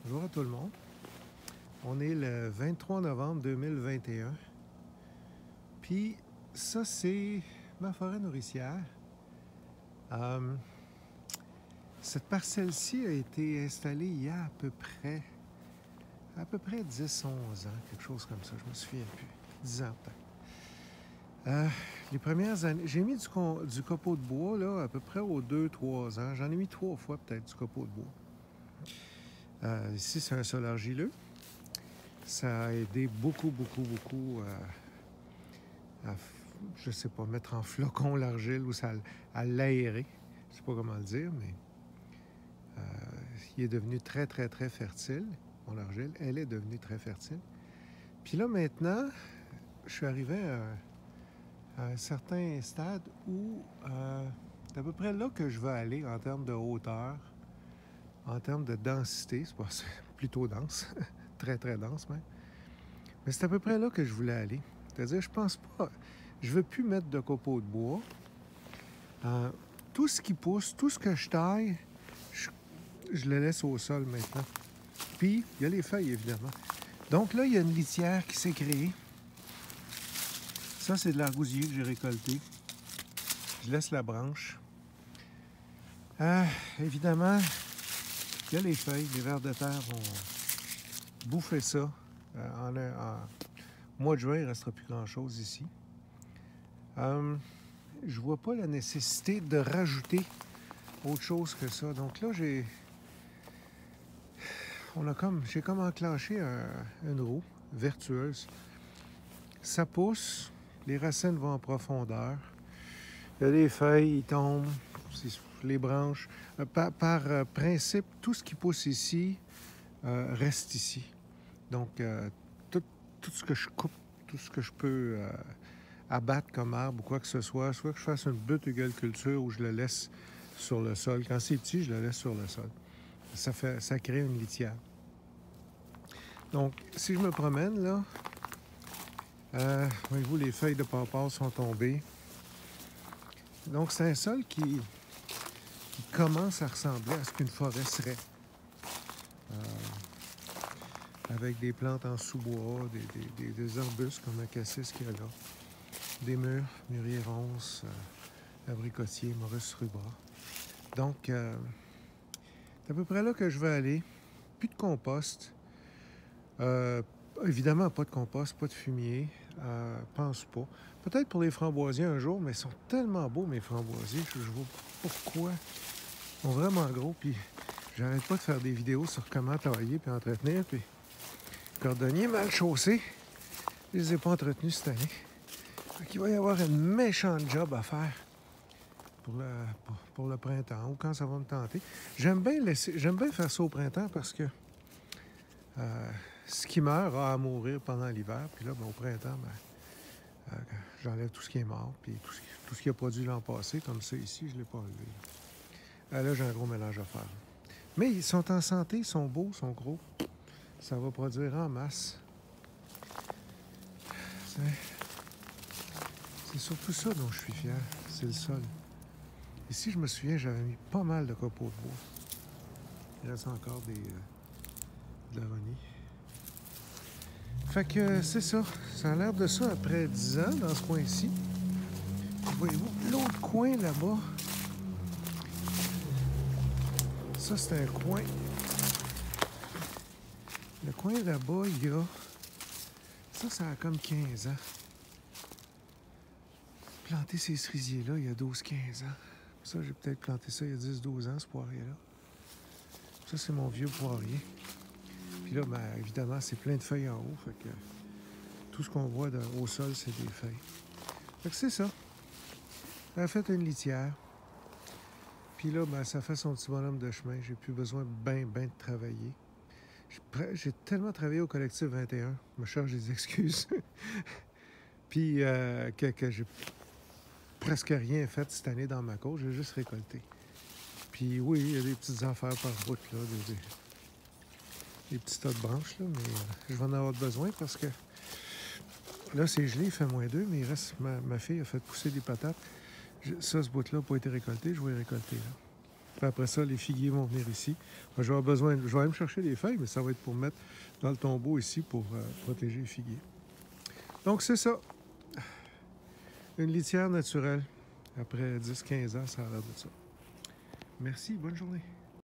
Bonjour à tout le monde. On est le 23 novembre 2021. Puis ça, c'est ma forêt nourricière. Euh, cette parcelle-ci a été installée il y a à peu près 10-11 ans, quelque chose comme ça, je me souviens plus. 10 ans peut-être. Les premières années, j'ai mis du copeau de bois là, à peu près aux 2-3 ans. J'en ai mis 3 fois peut-être du copeau de bois. Ici, c'est un sol argileux. Ça a aidé beaucoup à, je sais pas, mettre en flocon l'argile ou à l'aérer. Je sais pas comment le dire, mais il est devenu très fertile, mon argile. Elle est devenue très fertile. Puis là, maintenant, je suis arrivé à un certain stade où c'est à peu près là que je veux aller en termes de hauteur, en termes de densité. C'est plutôt dense, très dense même. Mais c'est à peu près là que je voulais aller. C'est-à-dire, je pense pas... Je veux plus mettre de copeaux de bois. Tout ce qui pousse, tout ce que je taille, je le laisse au sol maintenant. Puis, il y a les feuilles, évidemment. Donc là, il y a une litière qui s'est créée. Ça, c'est de l'argousier que j'ai récolté. Je laisse la branche. Évidemment, il y a les feuilles. Les vers de terre vont bouffer ça. En mois de juin, il ne restera plus grand-chose ici. Je vois pas la nécessité de rajouter autre chose que ça. Donc là, j'ai comme enclenché une roue vertueuse. Ça pousse, les racines vont en profondeur. Il y a des feuilles, ils tombent, les branches. Par principe, tout ce qui pousse ici reste ici. Donc, tout ce que je coupe, tout ce que je peux abattre comme arbre ou quoi que ce soit que je fasse une butte culture ou je le laisse sur le sol. Quand c'est petit, je le laisse sur le sol. Ça crée une litière. Donc, si je me promène, là, voyez-vous, les feuilles de papaw sont tombées. Donc, c'est un sol qui commence à ressembler à ce qu'une forêt serait. Avec des plantes en sous-bois, des arbustes comme un cassis qu'il y a là. Des murs, mûriers ronces, abricotiers, Maurus rubra. Donc, c'est à peu près là que je vais aller. Plus de compost. Évidemment, pas de compost, pas de fumier. Pense pas. Peut-être pour les framboisiers un jour, mais ils sont tellement beaux, mes framboisiers. Je vois pas pourquoi. Ils sont vraiment gros, puis j'arrête pas de faire des vidéos sur comment tailler puis entretenir, puis cordonnier mal chaussé. Je les ai pas entretenus cette année. Il va y avoir une méchante job à faire pour le printemps ou quand ça va me tenter. J'aime bien faire ça au printemps parce que ce qui meurt a à mourir pendant l'hiver. Puis là, au printemps, j'enlève tout ce qui est mort. Puis tout ce qui a produit l'an passé, comme ça ici, je ne l'ai pas enlevé. Là, j'ai un gros mélange à faire. Mais ils sont en santé, ils sont beaux, ils sont gros. Ça va produire en masse. C'est surtout ça dont je suis fier. C'est le sol. Ici, je me souviens, j'avais mis pas mal de copeaux de bois. Il reste encore de l'aronie. Fait que c'est ça. Ça a l'air de ça après 10 ans dans ce coin-ci. Voyez-vous, l'autre coin là-bas, ça c'est un coin. Le coin là-bas, il y a... Ça a comme 15 ans. Planté ces cerisiers-là il y a 12-15 ans. Ça, j'ai peut-être planté ça il y a 10-12 ans, ce poirier-là. Ça, c'est mon vieux poirier. Puis là, évidemment, c'est plein de feuilles en haut. Fait que tout ce qu'on voit au sol, c'est des feuilles. Fait que c'est ça. Ça a fait une litière. Puis là, ça fait son petit bonhomme de chemin. J'ai plus besoin ben de travailler. J'ai tellement travaillé au collectif 21. Je me cherche des excuses. Puis que j'ai presque rien fait cette année dans ma cour. J'ai juste récolté. Puis oui, il y a des petites affaires par route, là. Des petits tas de branches, là. Mais je vais en avoir besoin parce que là, c'est gelé, il fait -2, mais il reste... Ma fille a fait pousser des patates. Ce bout-là n'a pas été récolté. Je vais les récolter, là. Puis après ça, les figuiers vont venir ici. Moi, je vais avoir besoin, je vais aller me chercher des feuilles, mais ça va être pour mettre dans le tombeau ici pour protéger les figuiers. Donc, c'est ça. Une litière naturelle. Après 10-15 ans, ça a l'air de ça. Merci, bonne journée.